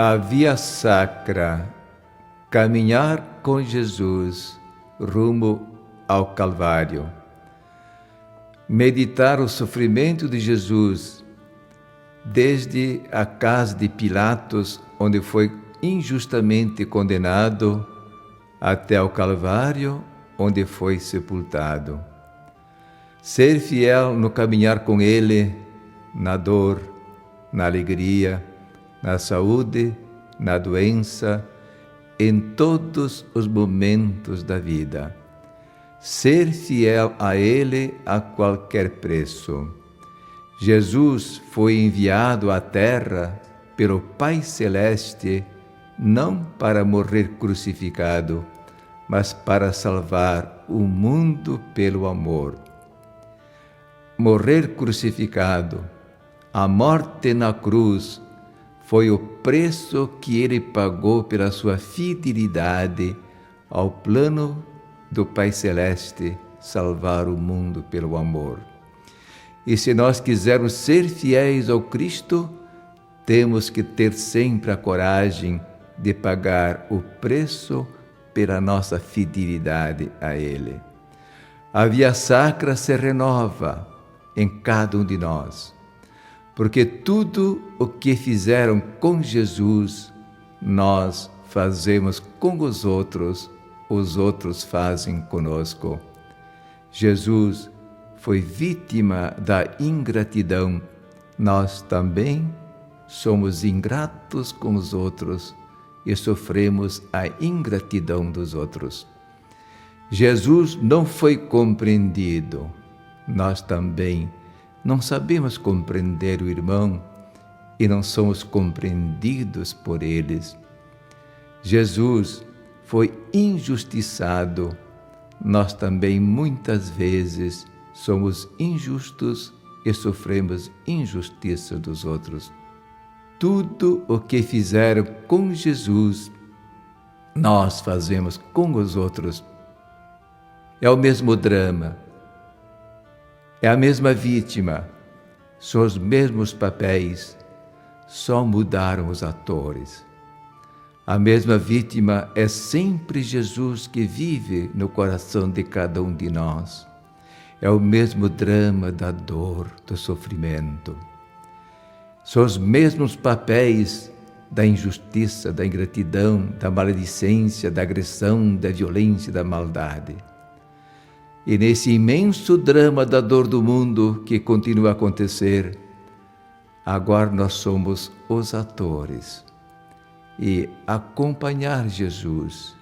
A via sacra, caminhar com Jesus rumo ao Calvário. Meditar o sofrimento de Jesus desde a casa de Pilatos, onde foi injustamente condenado, até ao Calvário, onde foi sepultado. Ser fiel no caminhar com Ele, na dor, na alegria, na saúde, na doença, em todos os momentos da vida. Ser fiel a Ele a qualquer preço. Jesus foi enviado à terra pelo Pai Celeste não para morrer crucificado, mas para salvar o mundo pelo amor. Morrer crucificado, a morte na cruz, foi o preço que Ele pagou pela sua fidelidade ao plano do Pai Celeste, salvar o mundo pelo amor. E se nós quisermos ser fiéis ao Cristo, temos que ter sempre a coragem de pagar o preço pela nossa fidelidade a Ele. A via sacra se renova em cada um de nós, porque tudo o que fizeram com Jesus, nós fazemos com os outros fazem conosco. Jesus foi vítima da ingratidão, nós também somos ingratos com os outros e sofremos a ingratidão dos outros. Jesus não foi compreendido, nós também não sabemos compreender o irmão e não somos compreendidos por eles. Jesus foi injustiçado, nós também muitas vezes somos injustos e sofremos injustiça dos outros. Tudo o que fizeram com Jesus, nós fazemos com os outros. É o mesmo drama, é a mesma vítima, são os mesmos papéis, só mudaram os atores. A mesma vítima é sempre Jesus que vive no coração de cada um de nós. É o mesmo drama da dor, do sofrimento. São os mesmos papéis da injustiça, da ingratidão, da maledicência, da agressão, da violência, da maldade. E nesse imenso drama da dor do mundo que continua a acontecer, agora nós somos os atores. E acompanhar Jesus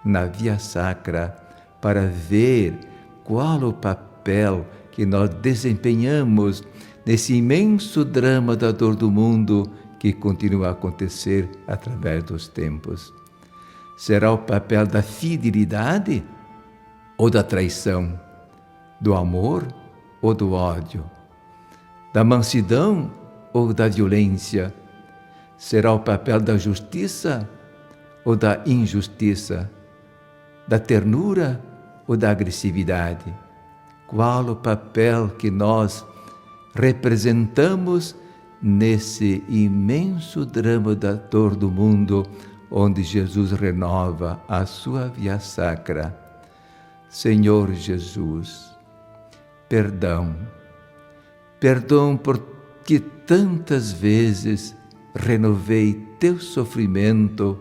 na via sacra para ver qual o papel que nós desempenhamos nesse imenso drama da dor do mundo que continua a acontecer através dos tempos. Será o papel da fidelidade ou da traição, do amor ou do ódio, da mansidão ou da violência? Será o papel da justiça ou da injustiça, da ternura ou da agressividade? Qual o papel que nós representamos nesse imenso drama da dor do mundo, onde Jesus renova a sua via sacra? Senhor Jesus, perdão porque tantas vezes renovei teu sofrimento,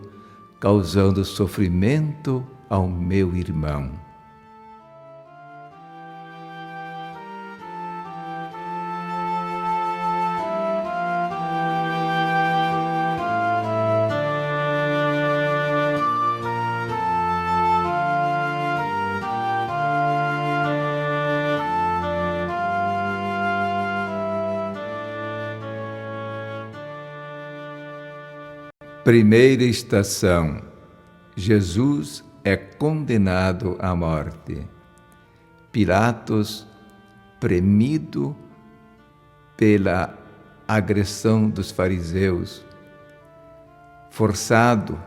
causando sofrimento ao meu irmão. Primeira estação: Jesus é condenado à morte. Pilatos, premido pela agressão dos fariseus, forçado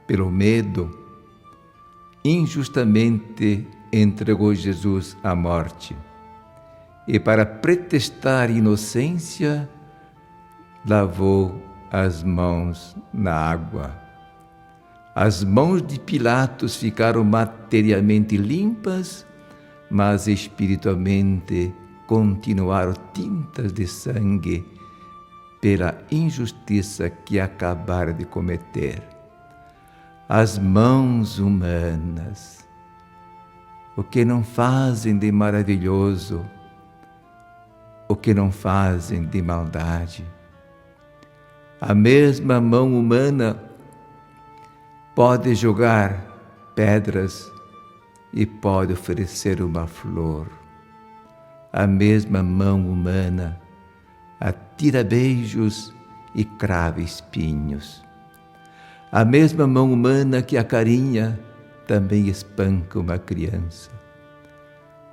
pelo medo, injustamente entregou Jesus à morte. E para pretextar inocência, lavou as mãos na água. As mãos de Pilatos ficaram materialmente limpas, mas espiritualmente continuaram tintas de sangue pela injustiça que acabaram de cometer. As mãos humanas, o que não fazem de maravilhoso, o que não fazem de maldade. A mesma mão humana pode jogar pedras e pode oferecer uma flor. A mesma mão humana atira beijos e crava espinhos. A mesma mão humana que acarinha também espanca uma criança.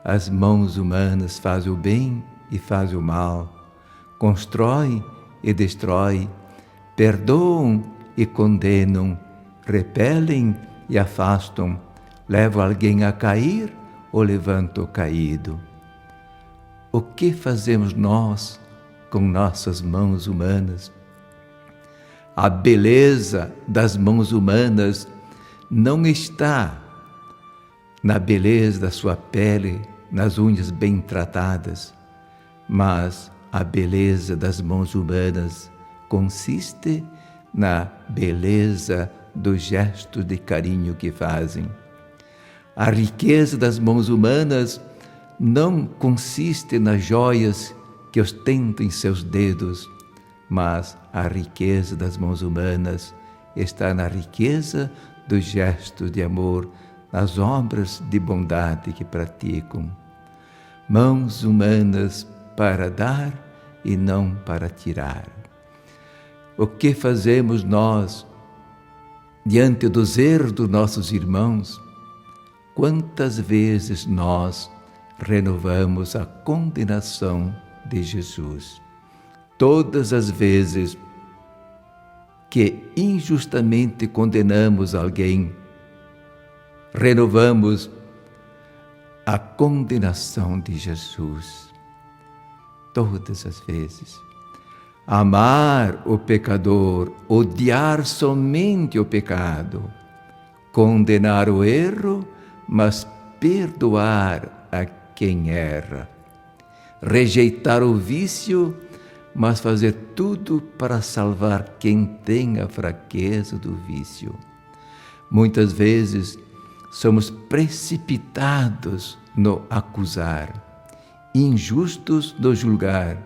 As mãos humanas fazem o bem e fazem o mal, constroem e destroem, perdoam e condenam, repelem e afastam, levam alguém a cair ou levantam o caído. O que fazemos nós com nossas mãos humanas? A beleza das mãos humanas não está na beleza da sua pele, nas unhas bem tratadas, mas a beleza das mãos humanas consiste na beleza do gesto de carinho que fazem. A riqueza das mãos humanas não consiste nas joias que ostentam em seus dedos, mas a riqueza das mãos humanas está na riqueza dos gestos de amor, nas obras de bondade que praticam. Mãos humanas para dar e não para tirar. O que fazemos nós diante dos erros dos nossos irmãos? Quantas vezes nós renovamos a condenação de Jesus? Todas as vezes que injustamente condenamos alguém, renovamos a condenação de Jesus. Todas as vezes. Amar o pecador, odiar somente o pecado, condenar o erro, mas perdoar a quem erra, rejeitar o vício, mas fazer tudo para salvar quem tem a fraqueza do vício. Muitas vezes somos precipitados no acusar, injustos no julgar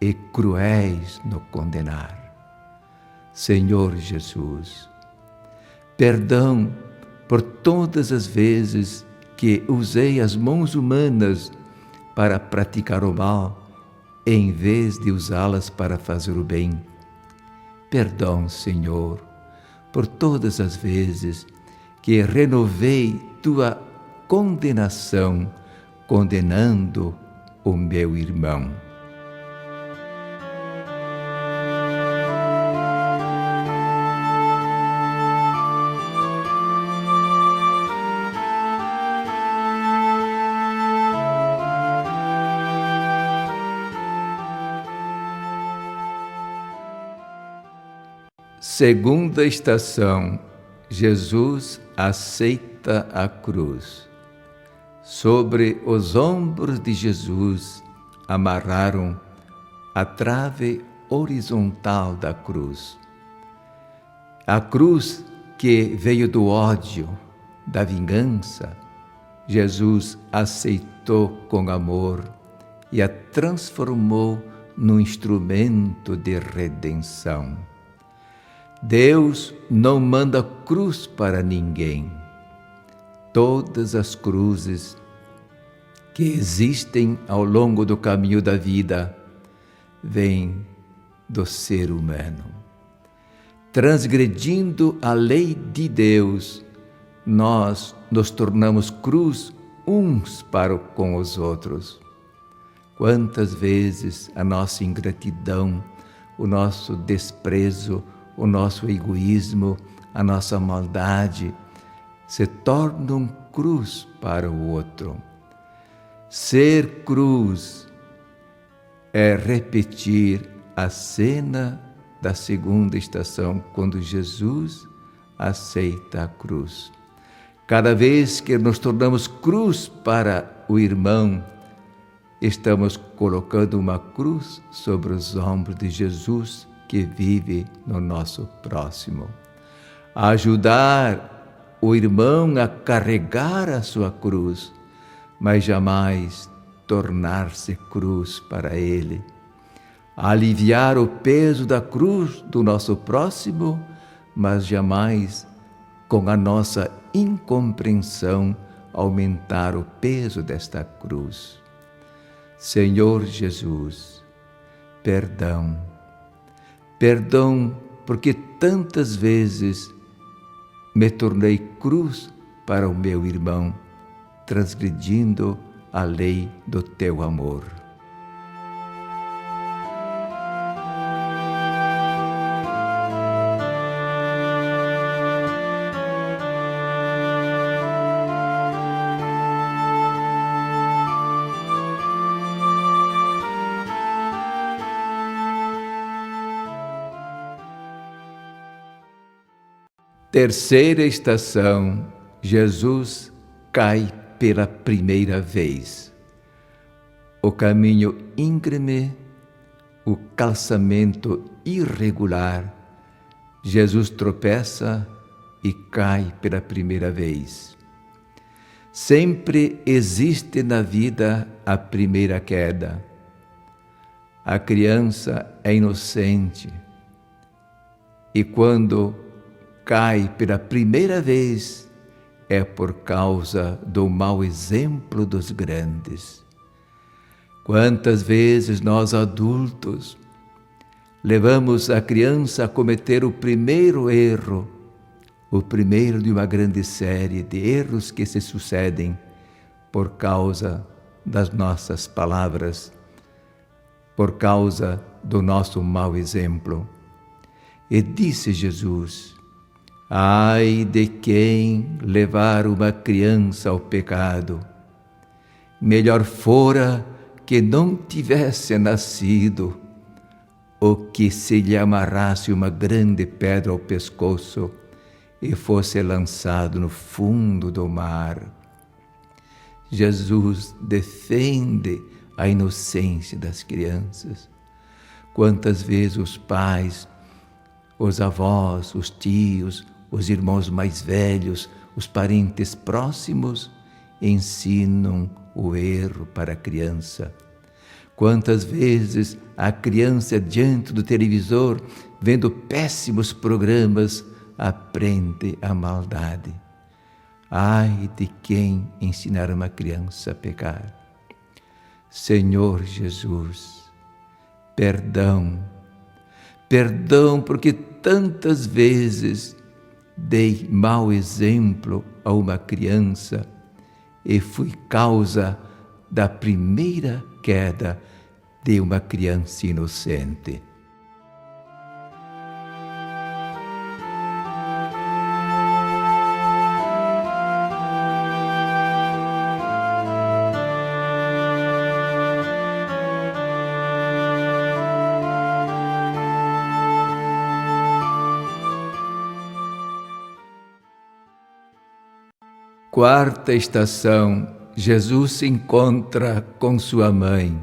e cruéis no condenar. Senhor Jesus, perdão por todas as vezes que usei as mãos humanas para praticar o mal, em vez de usá-las para fazer o bem. Perdão, Senhor, por todas as vezes que renovei tua condenação, condenando o meu irmão. Segunda estação, Jesus aceita a cruz. Sobre os ombros de Jesus amarraram a trave horizontal da cruz. A cruz que veio do ódio, da vingança, Jesus aceitou com amor e a transformou num instrumento de redenção. Deus não manda cruz para ninguém. Todas as cruzes que existem ao longo do caminho da vida vêm do ser humano. Transgredindo a lei de Deus, nós nos tornamos cruz uns para com os outros. Quantas vezes a nossa ingratidão, o nosso desprezo, o nosso egoísmo, a nossa maldade se tornam cruz para o outro. Ser cruz é repetir a cena da segunda estação, quando Jesus aceita a cruz. Cada vez que nos tornamos cruz para o irmão, estamos colocando uma cruz sobre os ombros de Jesus que vive no nosso próximo. Ajudar o irmão a carregar a sua cruz, mas jamais tornar-se cruz para ele. Aliviar o peso da cruz do nosso próximo, mas jamais, com a nossa incompreensão, aumentar o peso desta cruz. Senhor Jesus, perdão. Perdão porque tantas vezes me tornei cruz para o meu irmão, transgredindo a lei do teu amor. Terceira estação, Jesus cai pela primeira vez. O caminho íngreme, o calçamento irregular, Jesus tropeça e cai pela primeira vez. Sempre existe na vida a primeira queda. A criança é inocente e quando cai pela primeira vez, é por causa do mau exemplo dos grandes. Quantas vezes nós adultos levamos a criança a cometer o primeiro erro, o primeiro de uma grande série de erros que se sucedem por causa das nossas palavras, por causa do nosso mau exemplo. E disse Jesus: ai de quem levar uma criança ao pecado. Melhor fora que não tivesse nascido, ou que se lhe amarrasse uma grande pedra ao pescoço e fosse lançado no fundo do mar. Jesus defende a inocência das crianças. Quantas vezes os pais, os avós, os tios, os irmãos mais velhos, os parentes próximos ensinam o erro para a criança. Quantas vezes a criança diante do televisor, vendo péssimos programas, aprende a maldade. Ai de quem ensinar uma criança a pecar. Senhor Jesus, perdão. Perdão porque tantas vezes dei mau exemplo a uma criança e fui causa da primeira queda de uma criança inocente. Quarta estação, Jesus se encontra com sua mãe.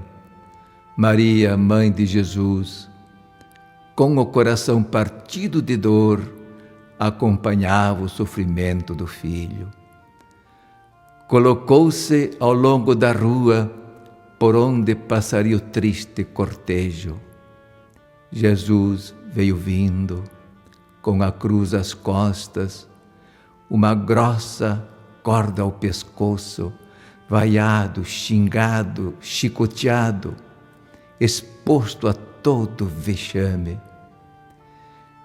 Maria, mãe de Jesus, com o coração partido de dor, acompanhava o sofrimento do filho. Colocou-se ao longo da rua por onde passaria o triste cortejo. Jesus veio vindo, com a cruz às costas, uma grossa corda ao pescoço, vaiado, xingado, chicoteado, exposto a todo vexame.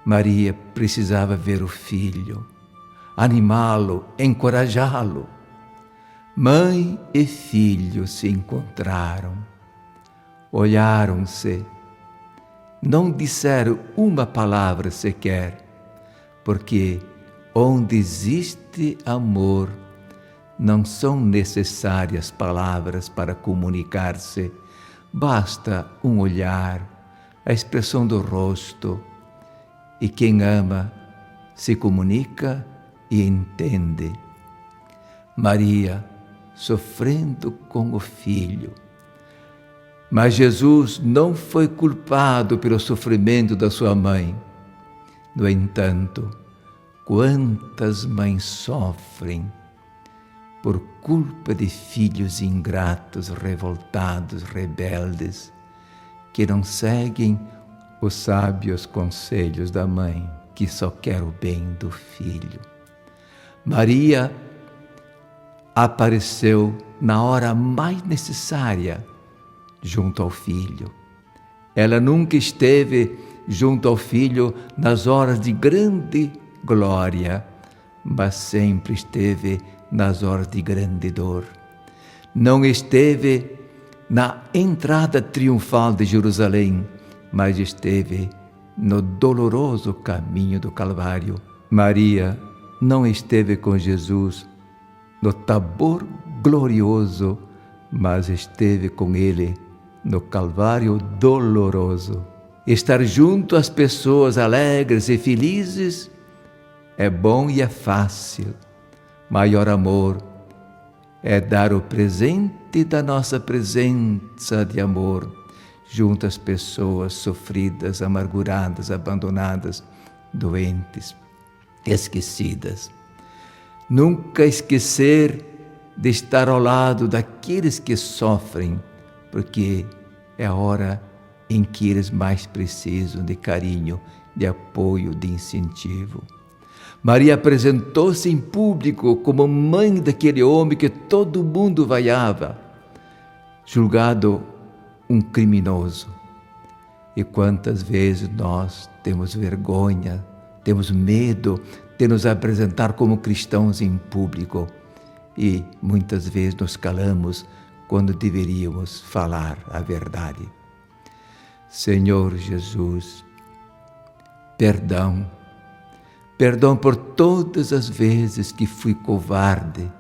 Maria precisava ver o filho, animá-lo, encorajá-lo. Mãe e filho se encontraram, olharam-se, não disseram uma palavra sequer, porque onde existe amor, não são necessárias palavras para comunicar-se. Basta um olhar, a expressão do rosto, e quem ama se comunica e entende. Maria sofrendo com o filho. Mas Jesus não foi culpado pelo sofrimento da sua mãe. No entanto, quantas mães sofrem por culpa de filhos ingratos, revoltados, rebeldes, que não seguem os sábios conselhos da mãe, que só quer o bem do filho. Maria apareceu na hora mais necessária junto ao filho. Ela nunca esteve junto ao filho nas horas de grande glória, mas sempre esteve nas horas de grande dor. Não esteve na entrada triunfal de Jerusalém, mas esteve no doloroso caminho do Calvário. Maria não esteve com Jesus no Tabor glorioso, mas esteve com Ele no Calvário doloroso. Estar junto às pessoas alegres e felizes é bom e é fácil. Maior amor é dar o presente da nossa presença de amor junto às pessoas sofridas, amarguradas, abandonadas, doentes, esquecidas. Nunca esquecer de estar ao lado daqueles que sofrem, porque é a hora em que eles mais precisam de carinho, de apoio, de incentivo. Maria apresentou-se em público como mãe daquele homem que todo mundo vaiava, julgado um criminoso. E quantas vezes nós temos vergonha, temos medo de nos apresentar como cristãos em público e muitas vezes nos calamos quando deveríamos falar a verdade. Senhor Jesus, perdão por todas as vezes que fui covarde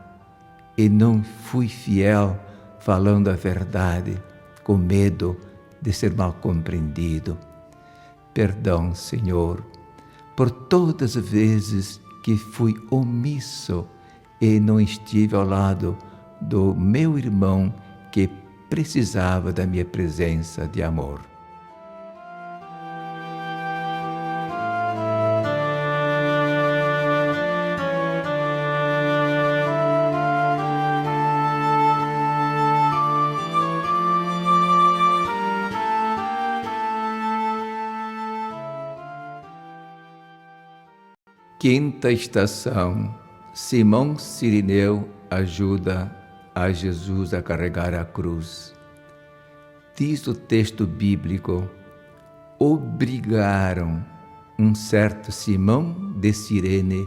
e não fui fiel falando a verdade, com medo de ser mal compreendido. Perdão, Senhor, por todas as vezes que fui omisso e não estive ao lado do meu irmão que precisava da minha presença de amor. Quinta estação. Simão Cirineu ajuda a Jesus a carregar a cruz. Diz o texto bíblico: obrigaram um certo Simão de Cirene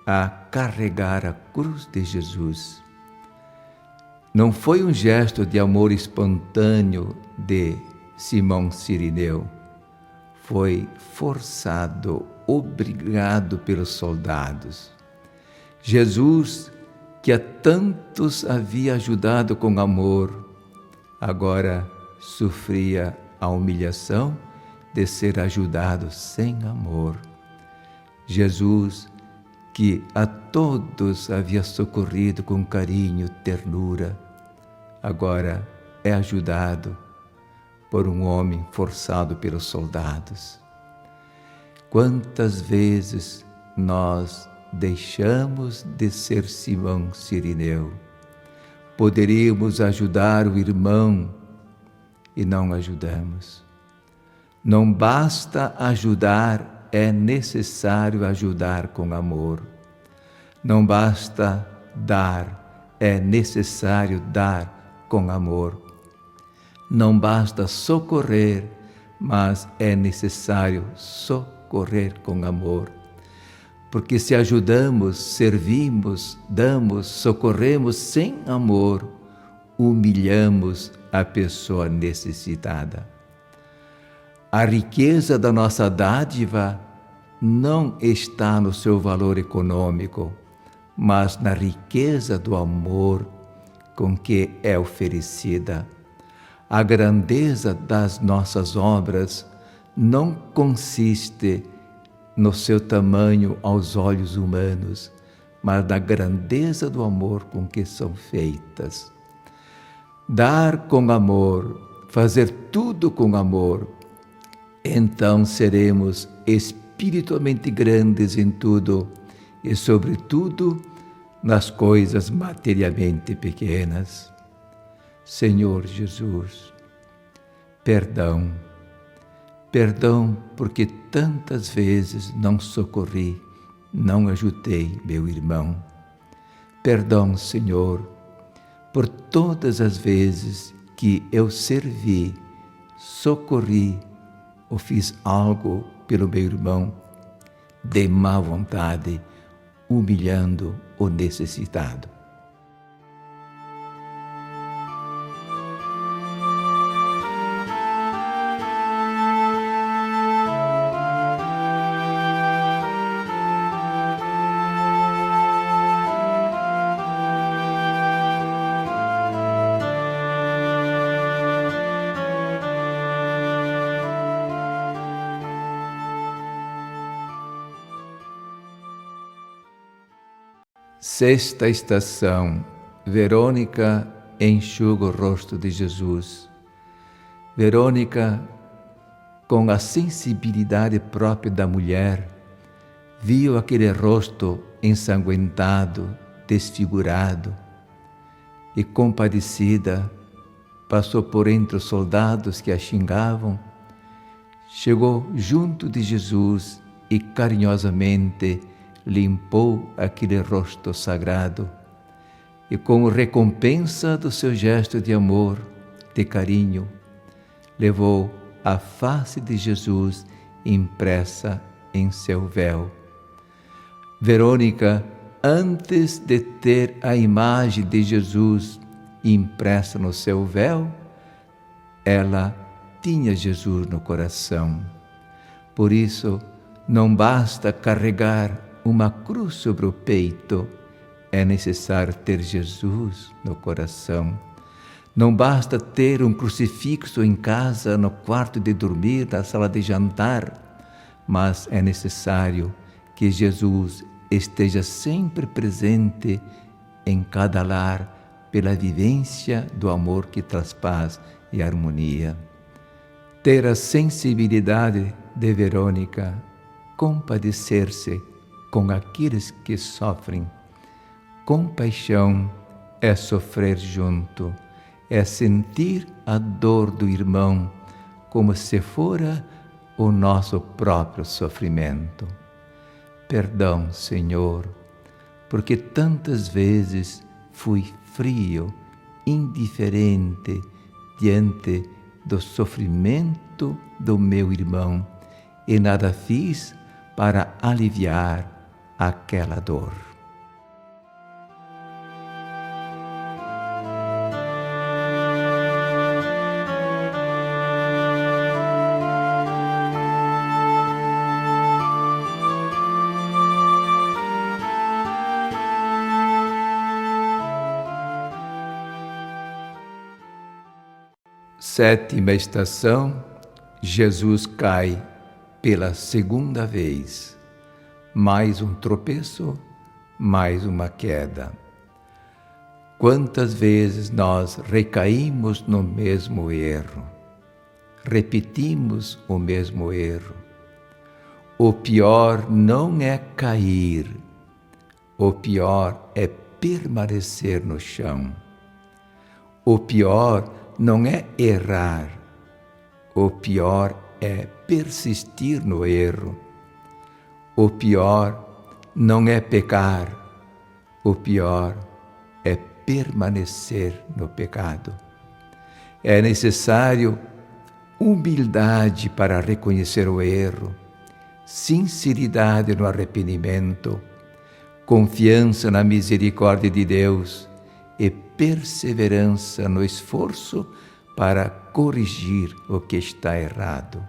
a carregar a cruz de Jesus. Não foi um gesto de amor espontâneo de Simão Cirineu. Foi forçado, obrigado pelos soldados. Jesus, que a tantos havia ajudado com amor, agora sofria a humilhação de ser ajudado sem amor. Jesus, que a todos havia socorrido com carinho, ternura, agora é ajudado por um homem forçado pelos soldados. Quantas vezes nós deixamos de ser Simão Cirineu? Poderíamos ajudar o irmão e não ajudamos. Não basta ajudar, é necessário ajudar com amor. Não basta dar, é necessário dar com amor. Não basta socorrer, mas é necessário socorrer com amor. Porque se ajudamos, servimos, damos, socorremos sem amor, humilhamos a pessoa necessitada. A riqueza da nossa dádiva não está no seu valor econômico, mas na riqueza do amor com que é oferecida. A grandeza das nossas obras não consiste no seu tamanho aos olhos humanos, mas na grandeza do amor com que são feitas. Dar com amor, fazer tudo com amor, então seremos espiritualmente grandes em tudo e, sobretudo, nas coisas materialmente pequenas. Senhor Jesus, perdão porque tantas vezes não socorri, não ajudei meu irmão. Perdão, Senhor, por todas as vezes que eu servi, socorri ou fiz algo pelo meu irmão de má vontade, humilhando o necessitado. Sexta estação. Verônica enxuga o rosto de Jesus. Verônica, com a sensibilidade própria da mulher, viu aquele rosto ensanguentado, desfigurado, e compadecida, passou por entre os soldados que a xingavam, chegou junto de Jesus e carinhosamente limpou aquele rosto sagrado e, como recompensa do seu gesto de amor, de carinho, levou a face de Jesus impressa em seu véu. Verônica, antes de ter a imagem de Jesus impressa no seu véu, ela tinha Jesus no coração. Por isso, não basta carregar uma cruz sobre o peito, é necessário ter Jesus no coração. Não basta ter um crucifixo em casa, no quarto de dormir, na sala de jantar, mas é necessário que Jesus esteja sempre presente em cada lar, pela vivência do amor que traz paz e harmonia. Ter a sensibilidade de Verônica, compadecer-se com aqueles que sofrem. Compaixão é sofrer junto, é sentir a dor do irmão como se fora o nosso próprio sofrimento. Perdão, Senhor, porque tantas vezes fui frio, indiferente diante do sofrimento do meu irmão e nada fiz para aliviar aquela dor. Sétima estação. Jesus cai pela segunda vez. Mais um tropeço, mais uma queda. Quantas vezes nós recaímos no mesmo erro, repetimos o mesmo erro. O pior não é cair, o pior é permanecer no chão. O pior não é errar, o pior é persistir no erro. O pior não é pecar, o pior é permanecer no pecado. É necessário humildade para reconhecer o erro, sinceridade no arrependimento, confiança na misericórdia de Deus e perseverança no esforço para corrigir o que está errado.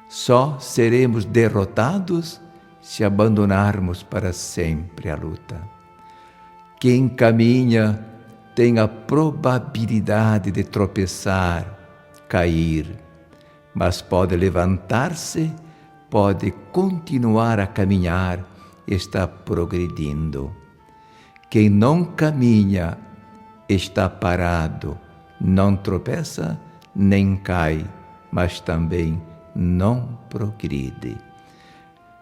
Só seremos derrotados se abandonarmos para sempre a luta. Quem caminha tem a probabilidade de tropeçar, cair, mas pode levantar-se pode continuar a caminhar está progredindo. Quem não caminha está parado, não tropeça nem cai, mas também não progride.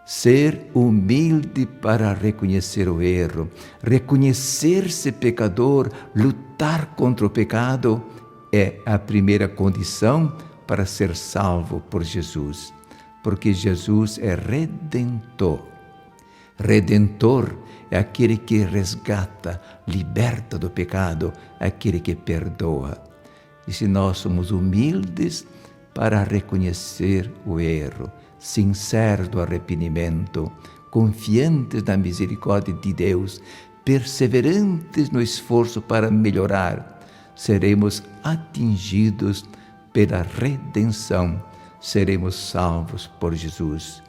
Ser humilde para reconhecer o erro, reconhecer-se pecador, lutar contra o pecado é a primeira condição para ser salvo por Jesus, porque Jesus é Redentor. Redentor é aquele que resgata, liberta do pecado, aquele que perdoa. E se nós somos humildes para reconhecer o erro, sinceros do arrependimento, confiantes na misericórdia de Deus, perseverantes no esforço para melhorar, seremos atingidos pela redenção, seremos salvos por Jesus.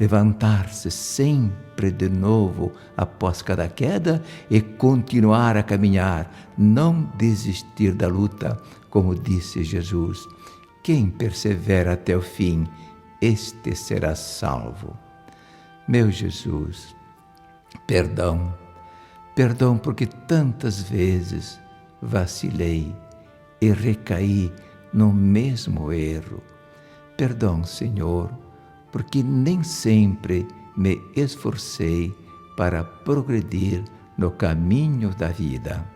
Levantar-se sempre de novo após cada queda e continuar a caminhar, não desistir da luta, como disse Jesus. Quem persevera até o fim, este será salvo. Meu Jesus, perdão porque tantas vezes vacilei e recaí no mesmo erro. Perdão, Senhor, porque nem sempre me esforcei para progredir no caminho da vida.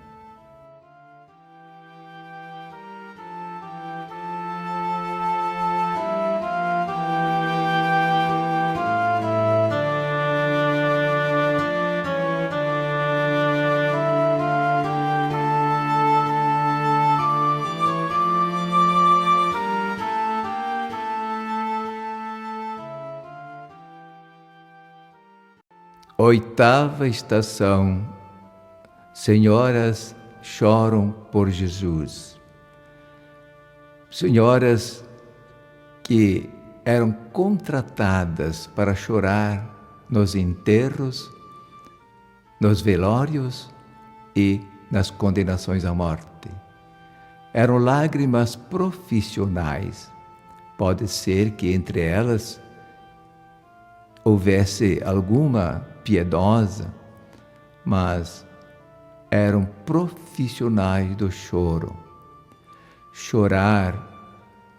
Oitava estação. Senhoras choram por Jesus. Senhoras que eram contratadas para chorar nos enterros, nos velórios e nas condenações à morte. Eram lágrimas profissionais. Pode ser que entre elas houvesse alguma piedosa, mas eram profissionais do choro. Chorar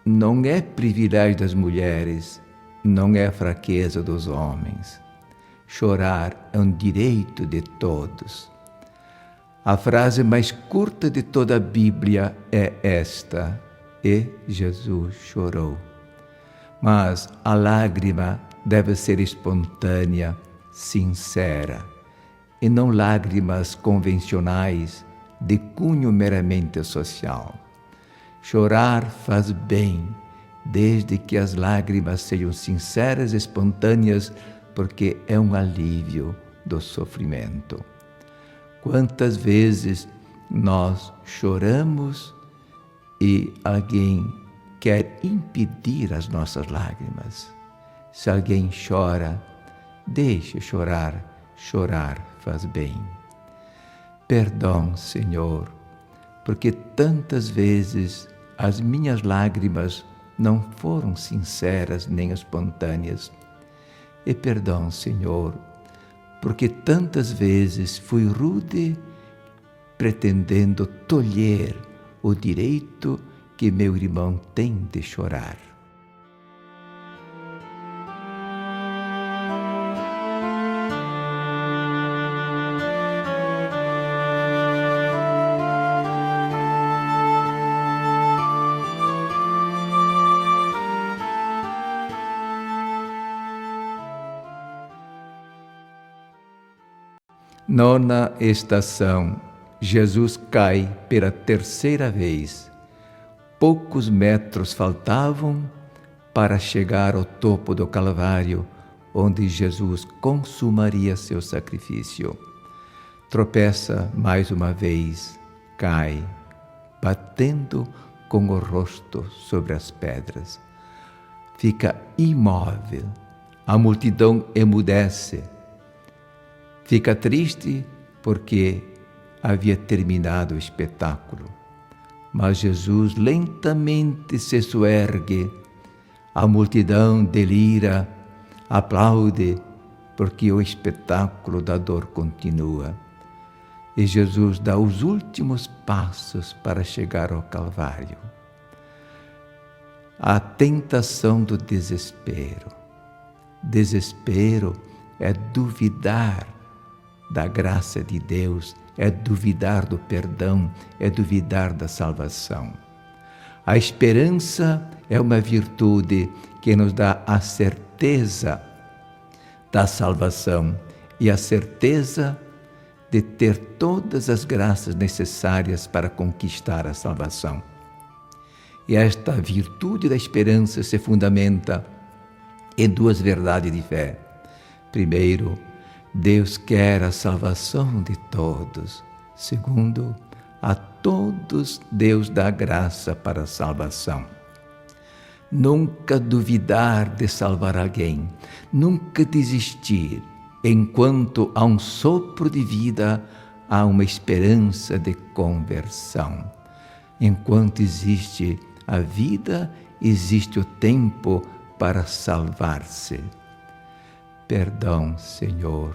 não é privilégio das mulheres, não é fraqueza dos homens. Chorar é um direito de todos. A frase mais curta de toda a Bíblia é esta: e Jesus chorou. Mas a lágrima deve ser espontânea, sincera, e não lágrimas convencionais de cunho meramente social. Chorar faz bem, desde que as lágrimas sejam sinceras e espontâneas, porque é um alívio do sofrimento. Quantas vezes nós choramos e alguém quer impedir as nossas lágrimas? Se alguém chora, deixe chorar, chorar faz bem. Perdão, Senhor, porque tantas vezes as minhas lágrimas não foram sinceras nem espontâneas. E perdão, Senhor, porque tantas vezes fui rude, pretendendo tolher o direito que meu irmão tem de chorar. Nona estação. Jesus cai pela terceira vez. Poucos metros faltavam para chegar ao topo do Calvário, onde Jesus consumaria seu sacrifício. Tropeça mais uma vez, cai, batendo com o rosto sobre as pedras. Fica imóvel. A multidão emudece. Fica triste porque havia terminado o espetáculo. Mas Jesus lentamente se soergue, a multidão delira Aplaude, porque o espetáculo da dor continua. E Jesus dá os últimos passos para chegar ao Calvário. A tentação do desespero. Desespero é duvidar da graça de Deus, é duvidar do perdão, é duvidar da salvação. A esperança é uma virtude que nos dá a certeza da salvação e a certeza de ter todas as graças necessárias para conquistar a salvação. E esta virtude da esperança se fundamenta em duas verdades de fé. Primeiro, Deus quer a salvação de todos. Segundo, a todos Deus dá graça para a salvação. Nunca duvidar de salvar alguém, nunca desistir. Enquanto há um sopro de vida, há uma esperança de conversão. Enquanto existe a vida, existe o tempo para salvar-se. Perdão, Senhor,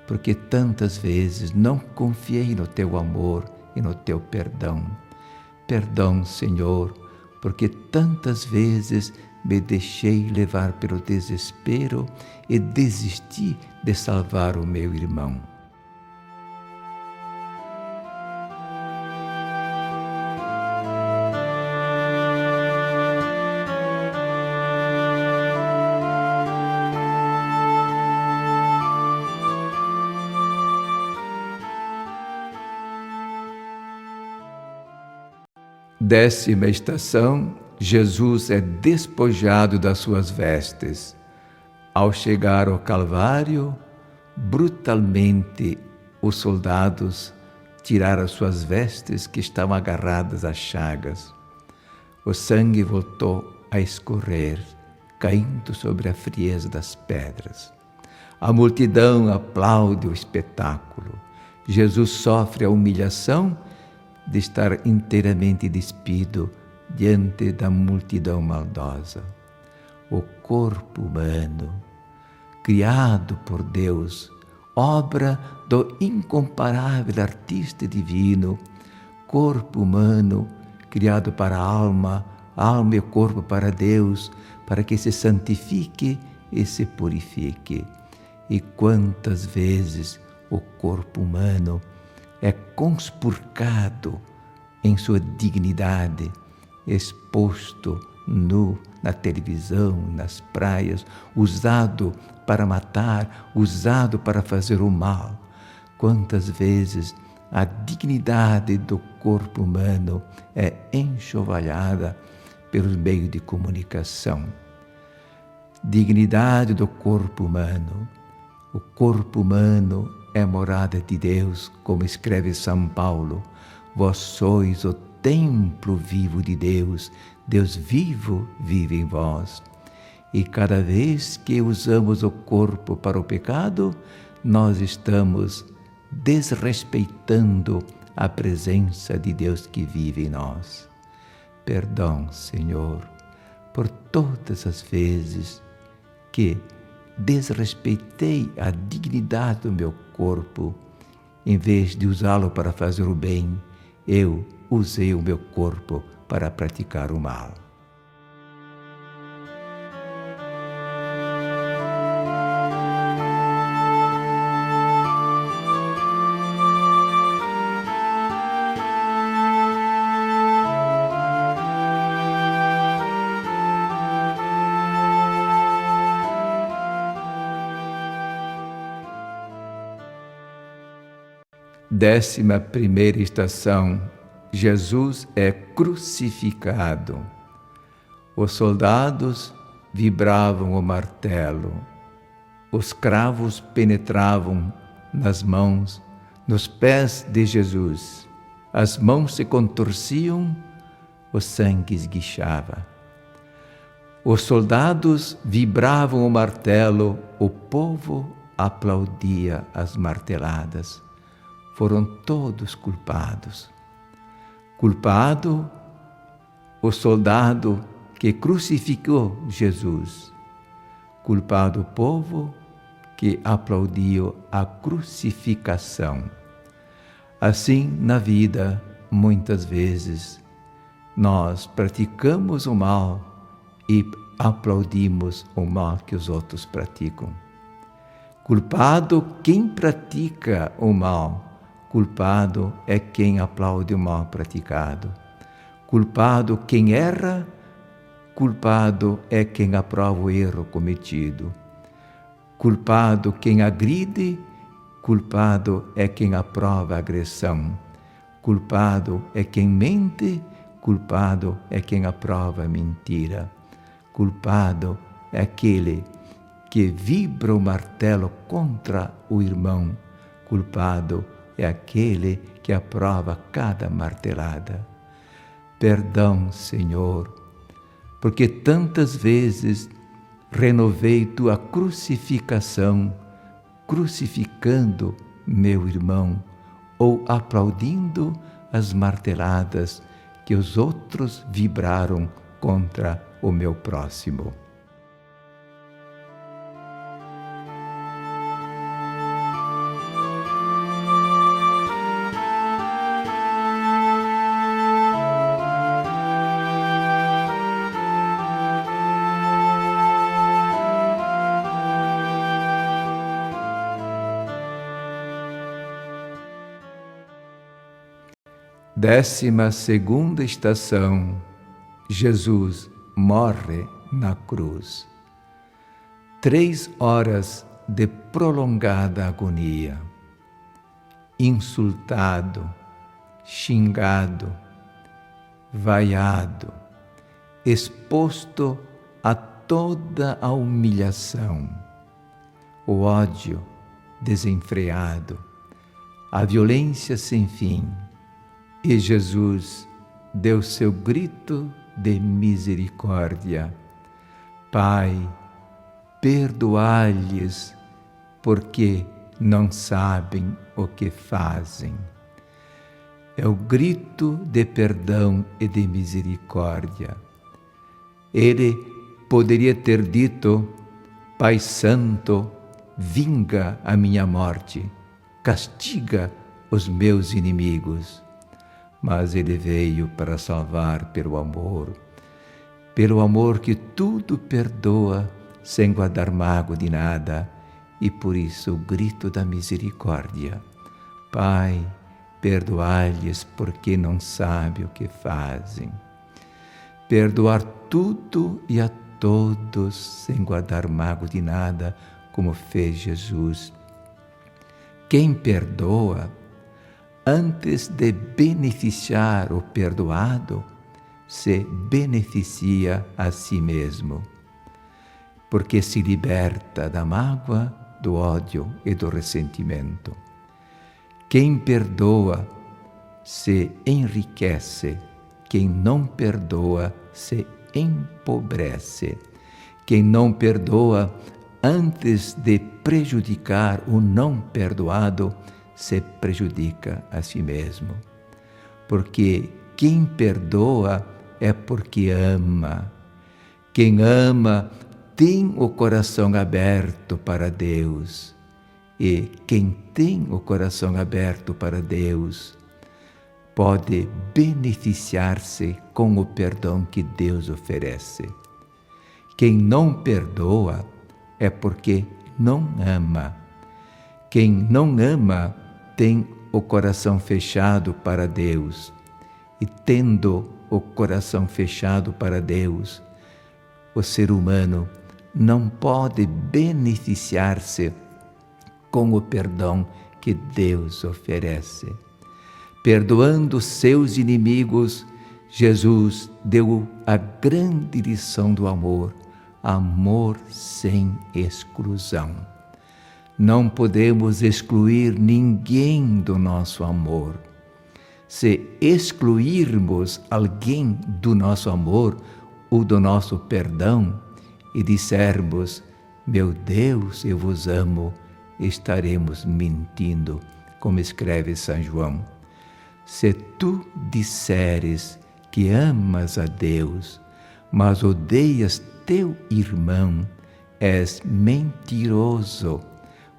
porque tantas vezes não confiei no Teu amor e no Teu perdão. Perdão, Senhor, porque tantas vezes me deixei levar pelo desespero e desisti de salvar o meu irmão. Décima estação, Jesus é despojado das suas vestes. Ao chegar ao Calvário, brutalmente os soldados tiraram suas vestes que estavam agarradas às chagas. O sangue voltou a escorrer, caindo sobre a frieza das pedras. A multidão aplaude o espetáculo. Jesus sofre a humilhação de estar inteiramente despido diante da multidão maldosa. O corpo humano, criado por Deus, obra do incomparável artista divino, corpo humano, criado para a alma e o corpo para Deus, para que se santifique e se purifique. E quantas vezes o corpo humano é conspurcado em sua dignidade, exposto nu na televisão, nas praias, usado para matar, usado para fazer o mal. Quantas vezes a dignidade do corpo humano é enxovalhada pelos meios de comunicação. Dignidade do corpo humano. O corpo humano é morada de Deus, como escreve São Paulo. Vós sois o templo vivo de Deus, Deus vivo vive em vós. E cada vez que usamos o corpo para o pecado, nós estamos desrespeitando a presença de Deus que vive em nós. Perdão, Senhor, por todas as vezes que desrespeitei a dignidade do meu corpo. Em vez de usá-lo para fazer o bem, eu usei o meu corpo para praticar o mal. Décima primeira estação, Jesus é crucificado. Os soldados vibravam o martelo, os cravos penetravam nas mãos, nos pés de Jesus. As mãos se contorciam, o sangue esguichava. Os soldados vibravam o martelo, o povo aplaudia as marteladas. Foram todos culpados. Culpado o soldado que crucificou Jesus. culpado o povo que aplaudiu a crucificação. Assim, na vida, muitas vezes, nós praticamos o mal e aplaudimos o mal que os outros praticam. Culpado quem pratica o mal, culpado é quem aplaude o mal praticado. Culpado quem erra, culpado é quem aprova o erro cometido. Culpado quem agride, culpado é quem aprova a agressão. Culpado é quem mente, culpado é quem aprova a mentira. Culpado é aquele que vibra o martelo contra o irmão. Culpado é aquele que aprova cada martelada. Perdão, Senhor, porque tantas vezes renovei tua crucificação, crucificando meu irmão, ou aplaudindo as marteladas que os outros vibraram contra o meu próximo. Décima segunda estação. Jesus morre na cruz. 3 horas de prolongada agonia. Insultado, xingado, vaiado, exposto a toda a humilhação, o ódio desenfreado, a violência sem fim. E Jesus deu seu grito de misericórdia: Pai, perdoai-lhes, porque não sabem o que fazem. É o grito de perdão e de misericórdia. Ele poderia ter dito: Pai Santo, vinga a minha morte, castiga os meus inimigos. Mas ele veio para salvar pelo amor que tudo perdoa, sem guardar mágoa de nada, e por isso o grito da misericórdia: Pai, perdoai-lhes, porque não sabem o que fazem. Perdoar tudo e a todos, sem guardar mágoa de nada, como fez Jesus. Quem perdoa, antes de beneficiar o perdoado, se beneficia a si mesmo, porque se liberta da mágoa, do ódio e do ressentimento. Quem perdoa se enriquece, quem não perdoa se empobrece. Quem não perdoa, antes de prejudicar o não perdoado, se prejudica a si mesmo. Porque quem perdoa é porque ama. Quem ama tem o coração aberto para Deus. E quem tem o coração aberto para Deus pode beneficiar-se com o perdão que Deus oferece. Quem não perdoa é porque não ama. Quem não ama tem o coração fechado para Deus. E tendo o coração fechado para Deus, o ser humano não pode beneficiar-se com o perdão que Deus oferece. Perdoando seus inimigos, Jesus deu a grande lição do amor, amor sem exclusão. Não podemos excluir ninguém do nosso amor. Se excluirmos alguém do nosso amor ou do nosso perdão e dissermos: meu Deus, eu vos amo, estaremos mentindo, como escreve São João. Se tu disseres que amas a Deus, mas odeias teu irmão, és mentiroso,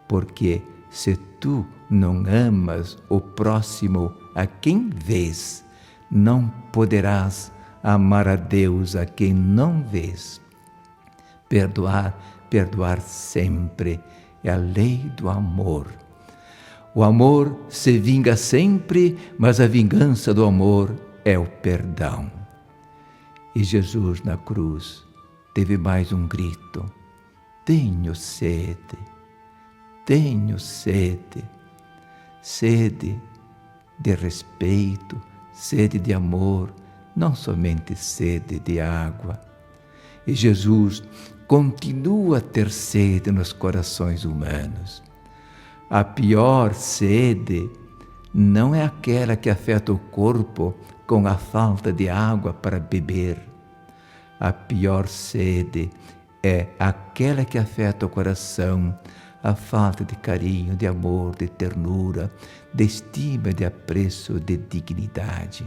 porque se tu não amas o próximo a quem vês, não poderás amar a Deus a quem não vês. Perdoar sempre é a lei do amor. O amor se vinga sempre, mas a vingança do amor é o perdão. E Jesus na cruz teve mais um grito: tenho sede, tenho sede. Sede de respeito, sede de amor, não somente sede de água. E Jesus continua a ter sede nos corações humanos. A pior sede não é aquela que afeta o corpo com a falta de água para beber. A pior sede é aquela que afeta o coração, a falta de carinho, de amor, de ternura, de estima, de apreço, de dignidade.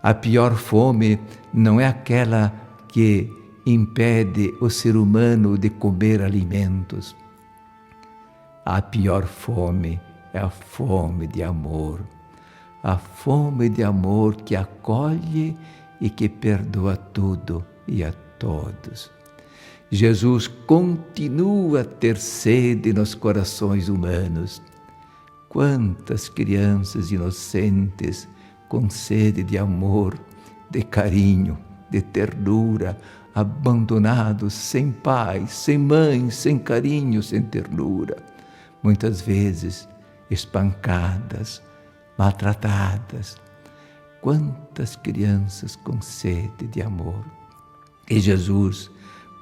A pior fome não é aquela que impede o ser humano de comer alimentos. A pior fome é a fome de amor. A fome de amor que acolhe e que perdoa tudo e a todos. Jesus continua a ter sede nos corações humanos. Quantas crianças inocentes com sede de amor, de carinho, de ternura, abandonados, sem pai, sem mãe, sem carinho, sem ternura. Muitas vezes espancadas, maltratadas. Quantas crianças com sede de amor. E Jesus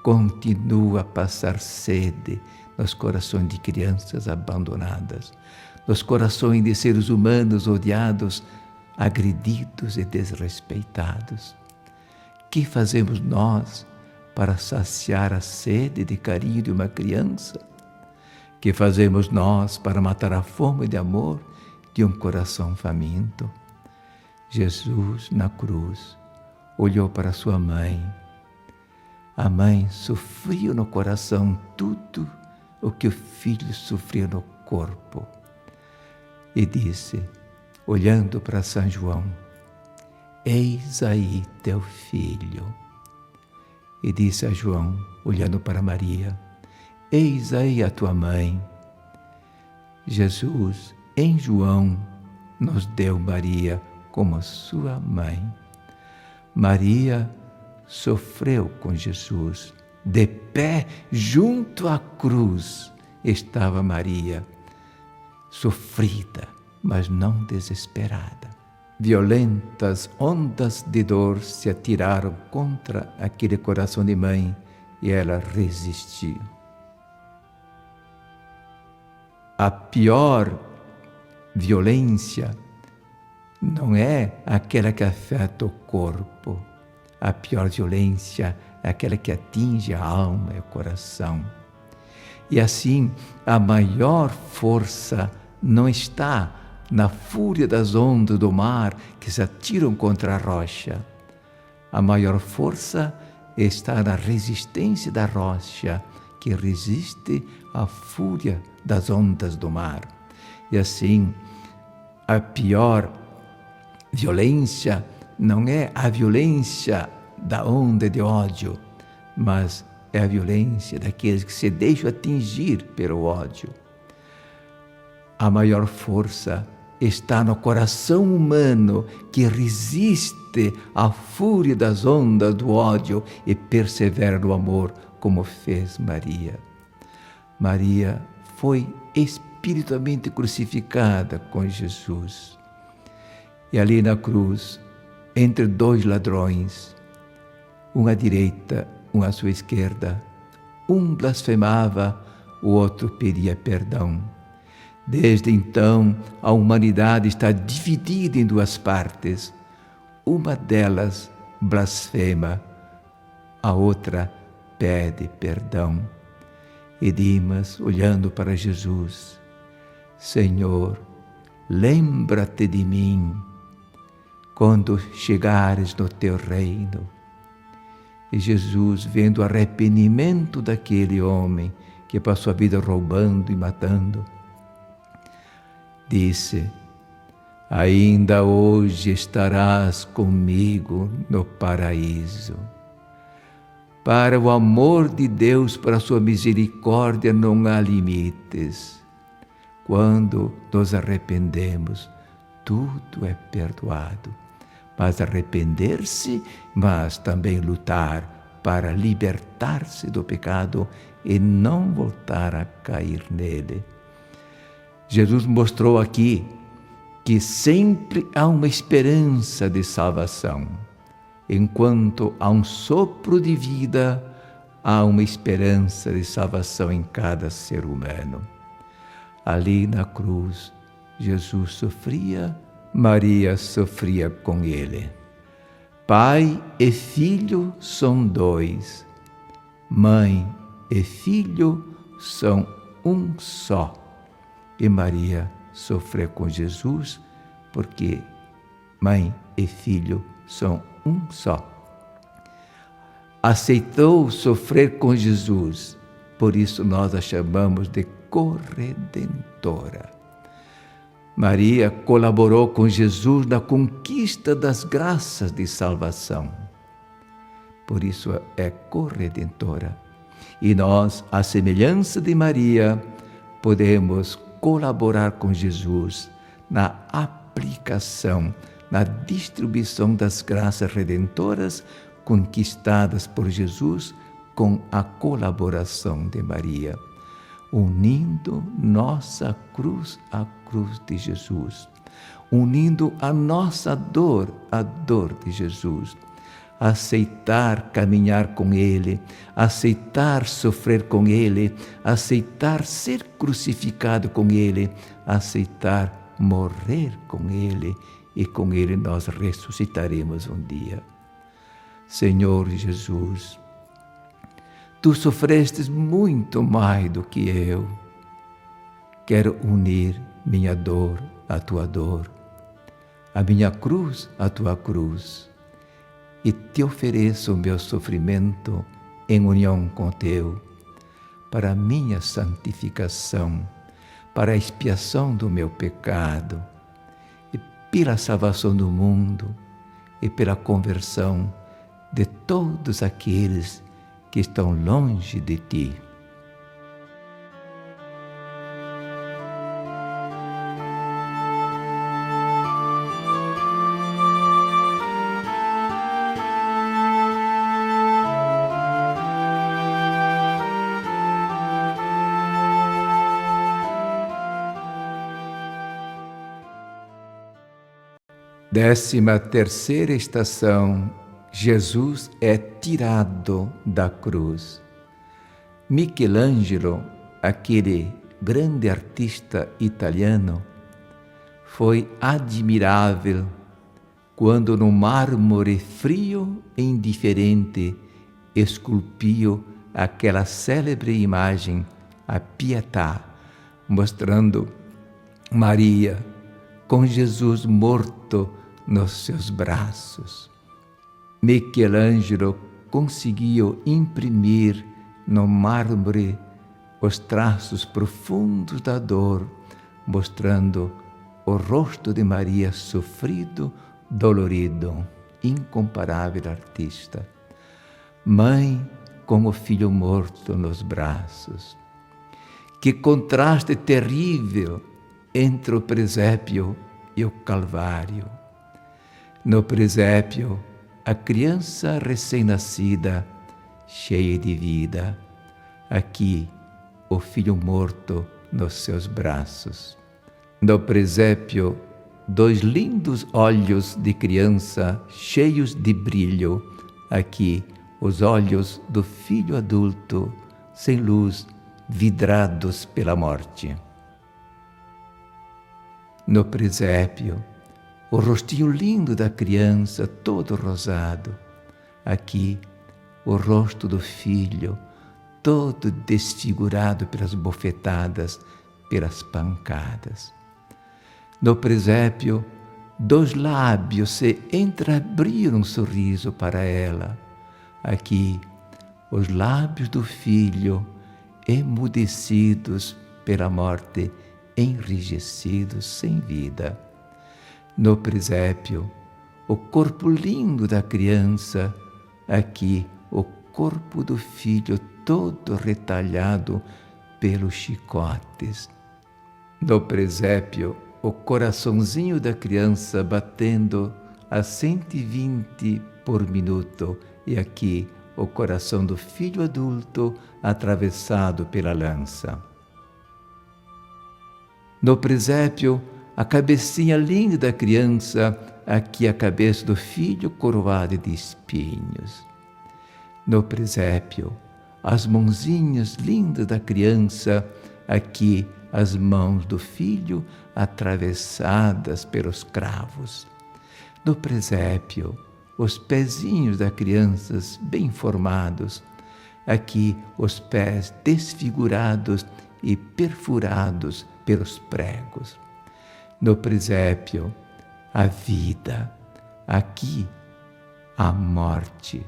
continua a passar sede nos corações de crianças abandonadas, nos corações de seres humanos odiados, agredidos e desrespeitados. Que fazemos nós para saciar a sede de carinho de uma criança? Que fazemos nós para matar a fome de amor de um coração faminto? Jesus, na cruz, olhou para sua mãe. A mãe sofria no coração tudo o que o filho sofria no corpo. E disse, olhando para São João, eis aí teu filho. E disse a João, olhando para Maria, eis aí a tua mãe. Jesus, em João, nos deu Maria como sua mãe. Maria sofreu com Jesus. De pé junto à cruz estava Maria, sofrida, mas não desesperada. Violentas ondas de dor se atiraram contra aquele coração de mãe e ela resistiu. A pior violência não é aquela que afeta o corpo. A pior violência é aquela que atinge a alma e o coração. E assim, a maior força não está na fúria das ondas do mar que se atiram contra a rocha. A maior força está na resistência da rocha, que resiste à fúria das ondas do mar. E assim, a pior violência não é a violência da onda de ódio, mas é a violência daqueles que se deixam atingir pelo ódio. A maior força está no coração humano que resiste à fúria das ondas do ódio e persevera no amor, como fez Maria. Maria foi espiritualmente crucificada com Jesus. E ali na cruz, entre dois ladrões, um à direita, um à sua esquerda, um blasfemava, o outro pedia perdão. Desde então, a humanidade está dividida em duas partes. Uma delas blasfema, a outra pede perdão. E Dimas, olhando para Jesus, Senhor, lembra-te de mim quando chegares no teu reino. E Jesus, vendo o arrependimento daquele homem que passou a vida roubando e matando, disse: ainda hoje estarás comigo no paraíso. Para o amor de Deus, para a sua misericórdia, não há limites. Quando nos arrependemos, tudo é perdoado. Mas arrepender-se, mas também lutar para libertar-se do pecado e não voltar a cair nele. Jesus mostrou aqui que sempre há uma esperança de salvação. Enquanto há um sopro de vida, há uma esperança de salvação em cada ser humano. Ali na cruz, Jesus sofria, Maria sofria com ele. Pai e filho são dois. Mãe e filho são um só. E Maria sofreu com Jesus porque mãe e filho são um só. Aceitou sofrer com Jesus, por isso nós a chamamos de corredentora. Maria colaborou com Jesus na conquista das graças de salvação. Por isso é corredentora. E nós, à semelhança de Maria, podemos colaborar com Jesus na aplicação, na distribuição das graças redentoras conquistadas por Jesus com a colaboração de Maria, unindo nossa cruz à cruz de Jesus, unindo a nossa dor à dor de Jesus, aceitar caminhar com Ele, aceitar sofrer com Ele, aceitar ser crucificado com Ele, aceitar morrer com Ele, e com Ele nós ressuscitaremos um dia. Senhor Jesus, Tu sofrestes muito mais do que eu. Quero unir minha dor à Tua dor, a minha cruz à Tua cruz, e Te ofereço o meu sofrimento em união com o Teu, para a minha santificação, para a expiação do meu pecado, pela salvação do mundo e pela conversão de todos aqueles que estão longe de Ti. Décima terceira estação, Jesus é tirado da cruz. Michelangelo, aquele grande artista italiano, foi admirável quando no mármore frio e indiferente esculpiu aquela célebre imagem, a Pietà, mostrando Maria com Jesus morto nos seus braços. Michelangelo conseguiu imprimir no mármore os traços profundos da dor, mostrando o rosto de Maria sofrido, dolorido, incomparável artista. Mãe com o filho morto nos braços. Que contraste terrível entre o presépio e o Calvário. No presépio, a criança recém-nascida, cheia de vida. Aqui, o filho morto nos seus braços. No presépio, dois lindos olhos de criança cheios de brilho. Aqui, os olhos do filho adulto, sem luz, vidrados pela morte. No presépio, o rostinho lindo da criança, todo rosado. Aqui, o rosto do filho, todo desfigurado pelas bofetadas, pelas pancadas. No presépio, dois lábios se entreabriram um sorriso para ela. aqui os lábios do Filho emudecidos pela morte, enrijecidos sem vida. No presépio, o corpo lindo da criança, aqui o corpo do Filho todo retalhado pelos chicotes. No presépio, o coraçãozinho da criança batendo a 120 por minuto, e aqui o coração do filho adulto atravessado pela lança. No presépio, a cabecinha linda da criança, aqui a cabeça do filho coroada de espinhos. No presépio, as mãozinhas lindas da criança, aqui as mãos do filho atravessadas pelos cravos. No presépio, os pezinhos das crianças bem formados, aqui os pés desfigurados e perfurados pelos pregos. No presépio, a vida, aqui a morte.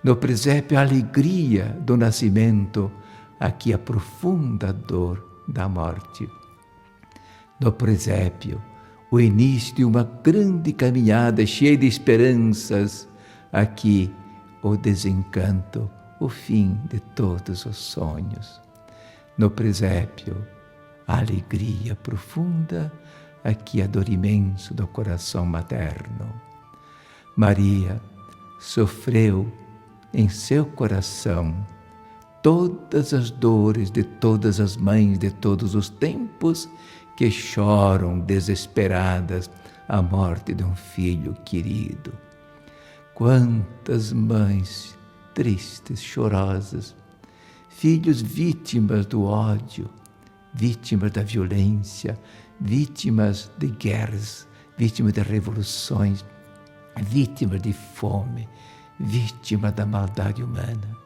No presépio, a alegria do nascimento, aqui a profunda dor da morte. No presépio, o início de uma grande caminhada cheia de esperanças, aqui o desencanto, o fim de todos os sonhos. No presépio, a alegria profunda, aqui a dor imensa do coração materno. Maria sofreu em seu coração todas as dores de todas as mães de todos os tempos que choram desesperadas a morte de um filho querido. Quantas mães tristes, chorosas, filhos vítimas do ódio, vítimas da violência, vítimas de guerras, vítimas de revoluções, vítimas de fome, vítimas da maldade humana.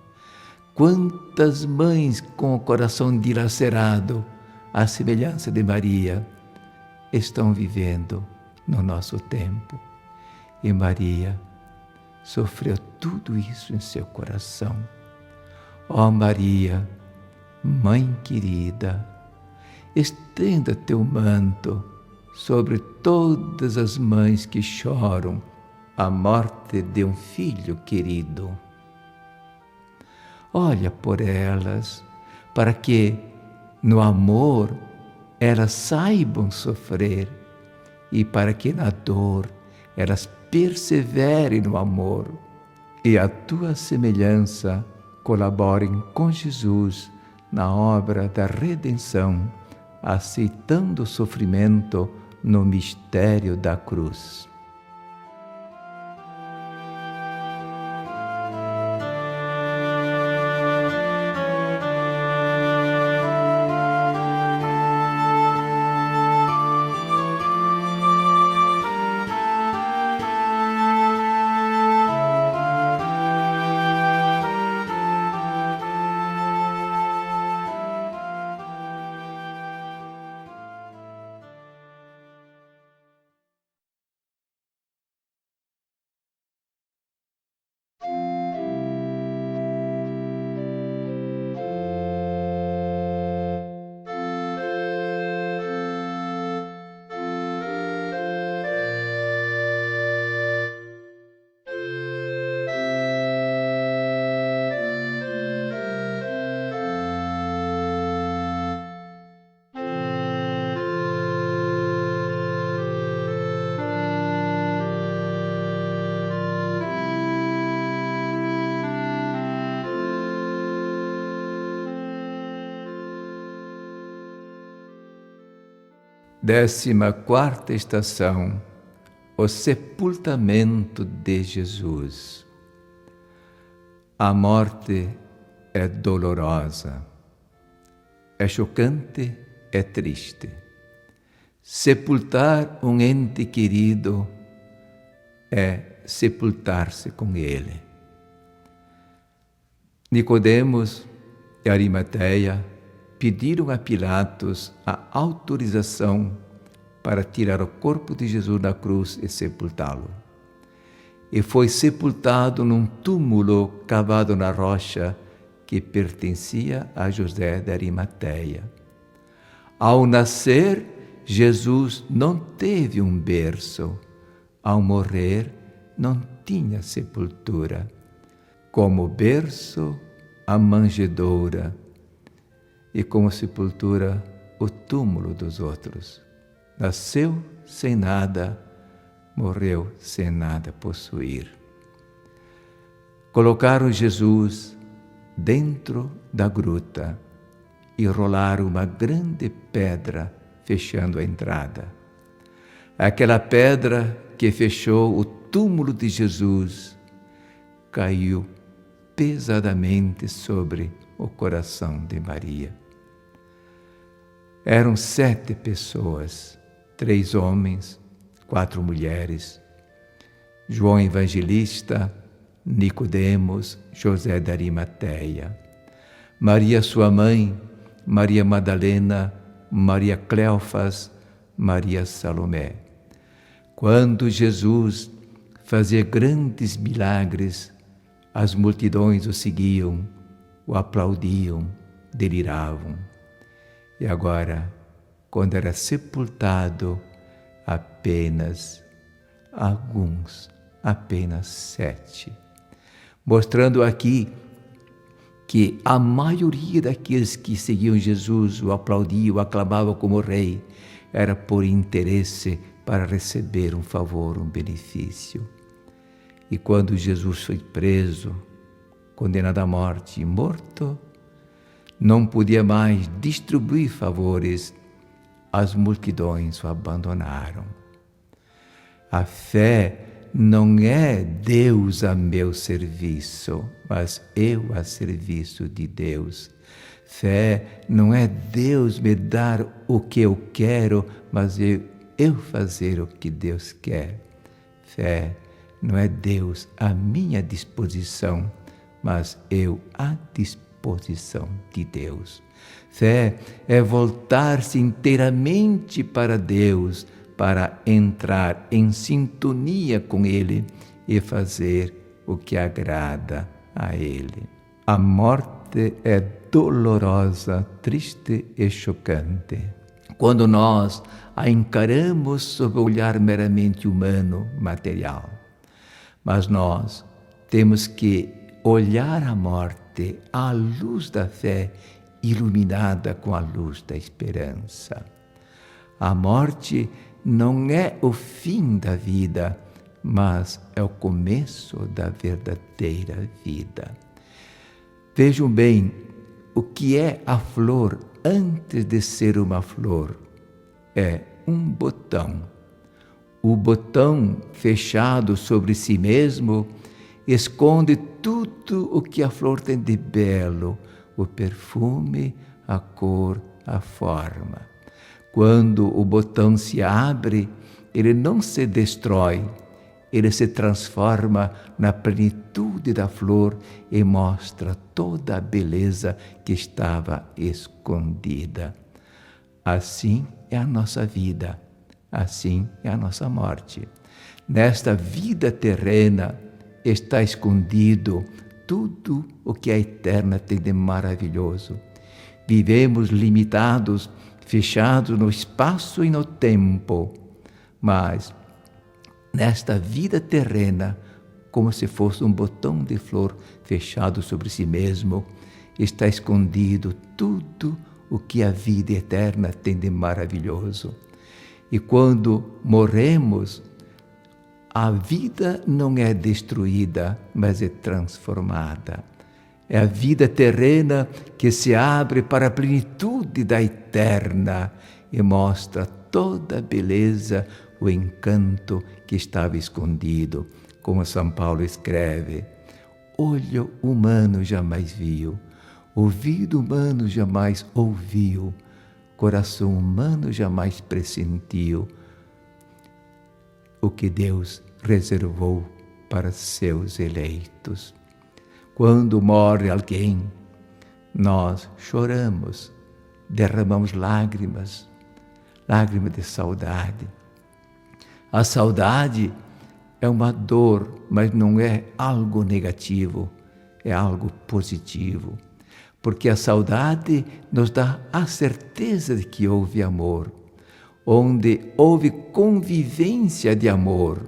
Quantas mães com o coração dilacerado, à semelhança de Maria, estão vivendo no nosso tempo. E Maria sofreu tudo isso em seu coração. Ó Maria, Mãe querida, estenda teu manto sobre todas as mães que choram a morte de um filho querido. Olha por elas, para que, no amor, elas saibam sofrer, e para que na dor elas perseverem no amor, e a tua semelhança colaborem com Jesus na obra da redenção, aceitando o sofrimento no mistério da cruz. Décima quarta estação, o sepultamento de Jesus. A morte é dolorosa, é chocante, é triste. Sepultar um ente querido é sepultar-se com ele. Nicodemos e Arimateia pediram a Pilatos a autorização para tirar o corpo de Jesus da cruz e sepultá-lo. e foi sepultado num túmulo cavado na rocha que pertencia a José de Arimateia. Ao nascer, Jesus não teve um berço. Ao morrer, não tinha sepultura. Como berço, a manjedoura, e como sepultura, o túmulo dos outros. Nasceu sem nada, morreu sem nada possuir. Colocaram Jesus dentro da gruta e rolaram uma grande pedra fechando a entrada. Aquela pedra que fechou o túmulo de Jesus caiu pesadamente sobre o coração de Maria. Eram 7 pessoas, 3 homens, 4 mulheres, João Evangelista, Nicodemos, José de Arimateia, Maria sua mãe, Maria Madalena, Maria Cleofas, Maria Salomé. Quando Jesus fazia grandes milagres, as multidões o seguiam, o aplaudiam, deliravam. E agora, quando era sepultado, apenas 7, mostrando aqui que a maioria daqueles que seguiam Jesus, o aplaudiam, o aclamavam como rei, era por interesse para receber um favor, um benefício. E quando Jesus foi preso, condenado à morte e morto, não podia mais distribuir favores, as multidões o abandonaram. A fé não é Deus a meu serviço, mas eu a serviço de Deus. Fé não é Deus me dar o que eu quero, mas eu fazer o que Deus quer. Fé não é Deus à minha disposição, mas eu à disposição de Deus. Fé é voltar-se inteiramente para Deus, para entrar em sintonia com Ele e fazer o que agrada a Ele. A morte é dolorosa, triste e chocante. Quando nós a encaramos sob o olhar meramente humano, material. Mas nós temos que olhar a morte à luz da fé, iluminada com a luz da esperança. A morte não é o fim da vida, mas é o começo da verdadeira vida. Vejam bem, o que é a flor antes de ser uma flor? É um botão. O botão fechado sobre si mesmo esconde tudo o que a flor tem de belo, o perfume, a cor, a forma. Quando o botão se abre, ele não se destrói, ele se transforma na plenitude da flor e mostra toda a beleza que estava escondida. Assim é a nossa vida, assim é a nossa morte. Nesta vida terrena está escondido tudo o que a eterna tem de maravilhoso. Vivemos limitados, fechados no espaço e no tempo, mas nesta vida terrena, como se fosse um botão de flor fechado sobre si mesmo, está escondido tudo o que a vida eterna tem de maravilhoso. E quando morremos, a vida não é destruída, mas é transformada. É a vida terrena que se abre para a plenitude da eterna e mostra toda a beleza, o encanto que estava escondido. Como São Paulo escreve: olho humano jamais viu, ouvido humano jamais ouviu, coração humano jamais pressentiu o que Deus reservou para seus eleitos. Quando morre alguém, nós choramos, derramamos lágrimas de saudade. A saudade é uma dor, mas não é algo negativo, é algo positivo. Porque a saudade nos dá a certeza de que houve amor. Onde houve convivência de amor,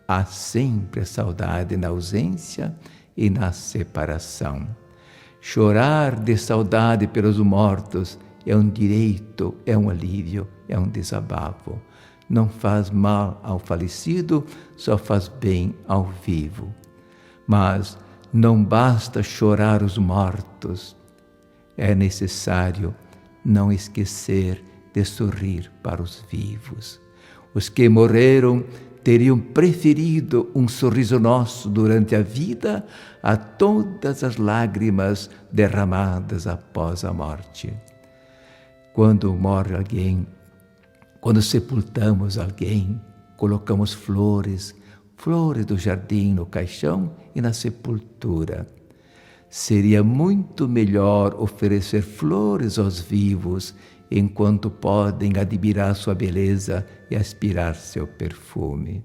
há sempre a saudade na ausência e na separação. Chorar de saudade pelos mortos é um direito, é um alívio, é um desabafo. Não faz mal ao falecido, só faz bem ao vivo. Mas não basta chorar os mortos, é necessário não esquecer de sorrir para os vivos. Os que morreram teriam preferido um sorriso nosso durante a vida a todas as lágrimas derramadas após a morte. Quando morre alguém, quando sepultamos alguém, colocamos flores do jardim no caixão e na sepultura. Seria muito melhor oferecer flores aos vivos enquanto podem admirar sua beleza e aspirar seu perfume.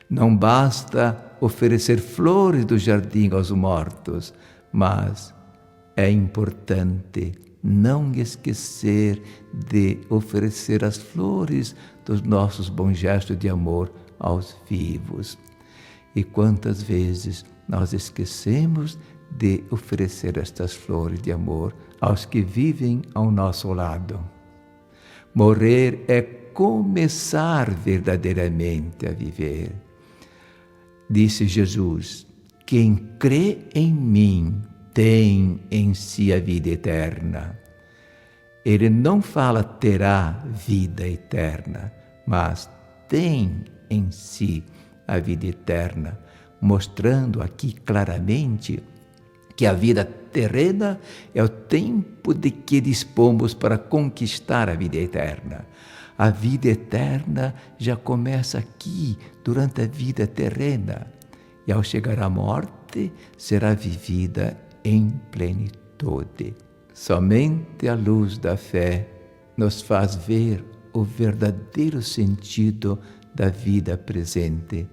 Não basta oferecer flores do jardim aos mortos, mas é importante não esquecer de oferecer as flores dos nossos bons gestos de amor aos vivos. E quantas vezes nós esquecemos de oferecer estas flores de amor aos que vivem ao nosso lado. Morrer é começar verdadeiramente a viver. Disse Jesus: quem crê em mim tem em si a vida eterna. Ele não fala terá vida eterna, mas tem em si a vida eterna, mostrando aqui claramente que a vida terrena é o tempo de que dispomos para conquistar a vida eterna. A vida eterna já começa aqui, durante a vida terrena, e ao chegar à morte, será vivida em plenitude. Somente a luz da fé nos faz ver o verdadeiro sentido da vida presente.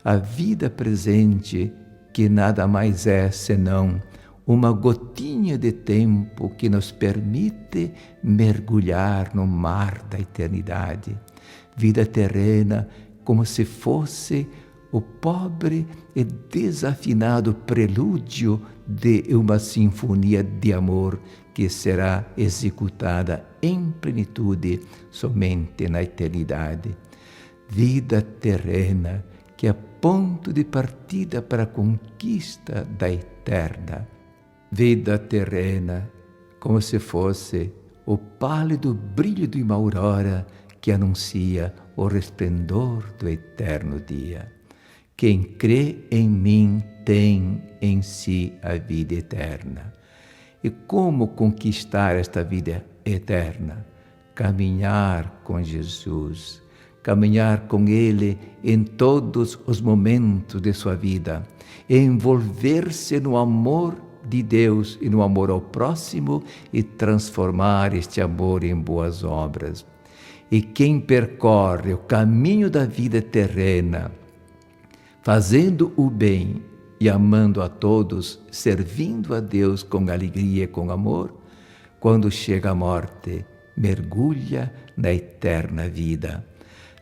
A vida presente que nada mais é senão uma gotinha de tempo que nos permite mergulhar no mar da eternidade. Vida terrena como se fosse o pobre e desafinado prelúdio de uma sinfonia de amor que será executada em plenitude somente na eternidade. Vida terrena que é ponto de partida para a conquista da eterna. Vida terrena, como se fosse o pálido brilho de uma aurora que anuncia o resplendor do eterno dia. Quem crê em mim tem em si a vida eterna. E como conquistar esta vida eterna? Caminhar com Jesus, caminhar com Ele em todos os momentos de sua vida, envolver-se no amor de Deus e no amor ao próximo e transformar este amor em boas obras. E quem percorre o caminho da vida terrena, fazendo o bem e amando a todos, servindo a Deus com alegria e com amor, quando chega a morte, mergulha na eterna vida.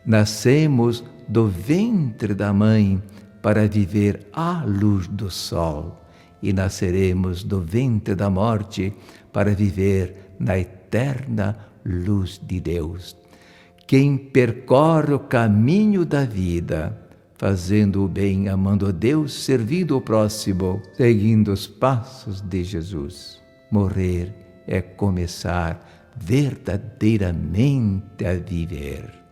Nascemos do ventre da mãe para viver à luz do sol e nasceremos do ventre da morte para viver na eterna luz de Deus. Quem percorre o caminho da vida, fazendo o bem, amando a Deus, servindo o próximo, seguindo os passos de Jesus. Morrer é começar verdadeiramente a viver.